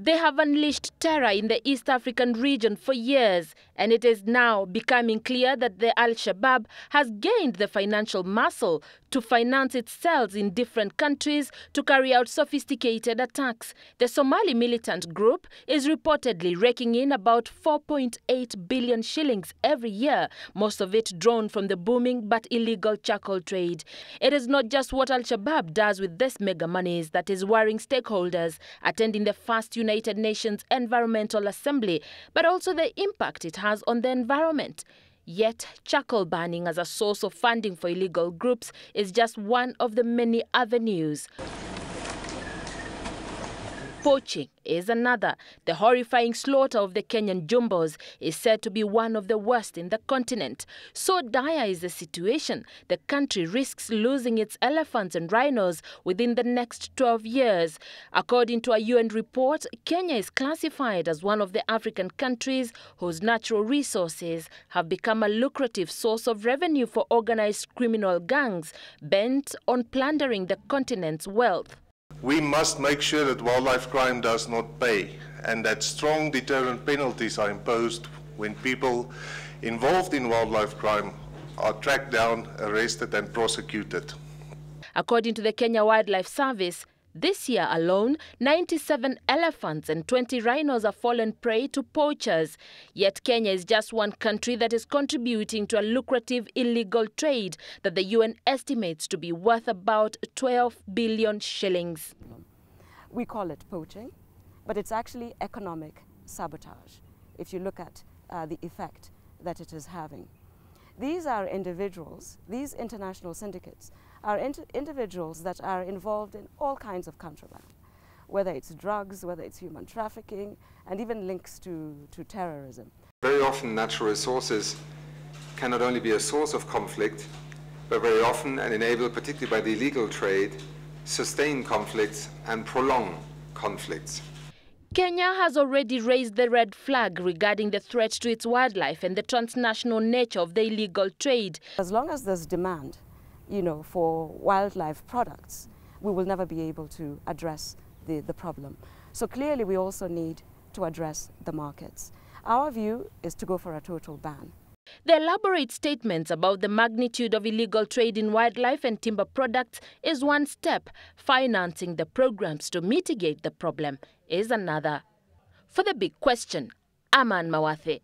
They have unleashed terror in the East African region for years, and it is now becoming clear that the Al-Shabaab has gained the financial muscle to finance its cells in different countries to carry out sophisticated attacks. The Somali militant group is reportedly raking in about 4.8 billion shillings every year, most of it drawn from the booming but illegal charcoal trade. It is not just what Al-Shabaab does with this mega monies that is worrying stakeholders attending the first United Nations Environmental Assembly, but also the impact it has on the environment. Yet, charcoal burning as a source of funding for illegal groups is just one of the many avenues. Poaching is another. The horrifying slaughter of the Kenyan jumbos is said to be one of the worst in the continent. So dire is the situation, the country risks losing its elephants and rhinos within the next 12 years. According to a UN report, Kenya is classified as one of the African countries whose natural resources have become a lucrative source of revenue for organized criminal gangs bent on plundering the continent's wealth. We must make sure that wildlife crime does not pay and that strong deterrent penalties are imposed when people involved in wildlife crime are tracked down, arrested and prosecuted. According to the Kenya Wildlife Service, this year alone, 97 elephants and 20 rhinos have fallen prey to poachers. Yet Kenya is just one country that is contributing to a lucrative illegal trade that the UN estimates to be worth about 12 billion shillings. We call it poaching, but it's actually economic sabotage, if you look at the effect that it is having. These are individuals, these international syndicates, are individuals that are involved in all kinds of contraband, whether it's drugs, whether it's human trafficking, and even links to terrorism. Very often natural resources can not only be a source of conflict, but very often, and enabled particularly by the illegal trade, sustain conflicts and prolong conflicts. Kenya has already raised the red flag regarding the threat to its wildlife and the transnational nature of the illegal trade. As long as there's demand, for wildlife products, we will never be able to address the problem. So clearly we also need to address the markets. Our view is to go for a total ban. The elaborate statements about the magnitude of illegal trade in wildlife and timber products is one step. Financing the programs to mitigate the problem is another. For The Big Question, I'm Ann Mawathe.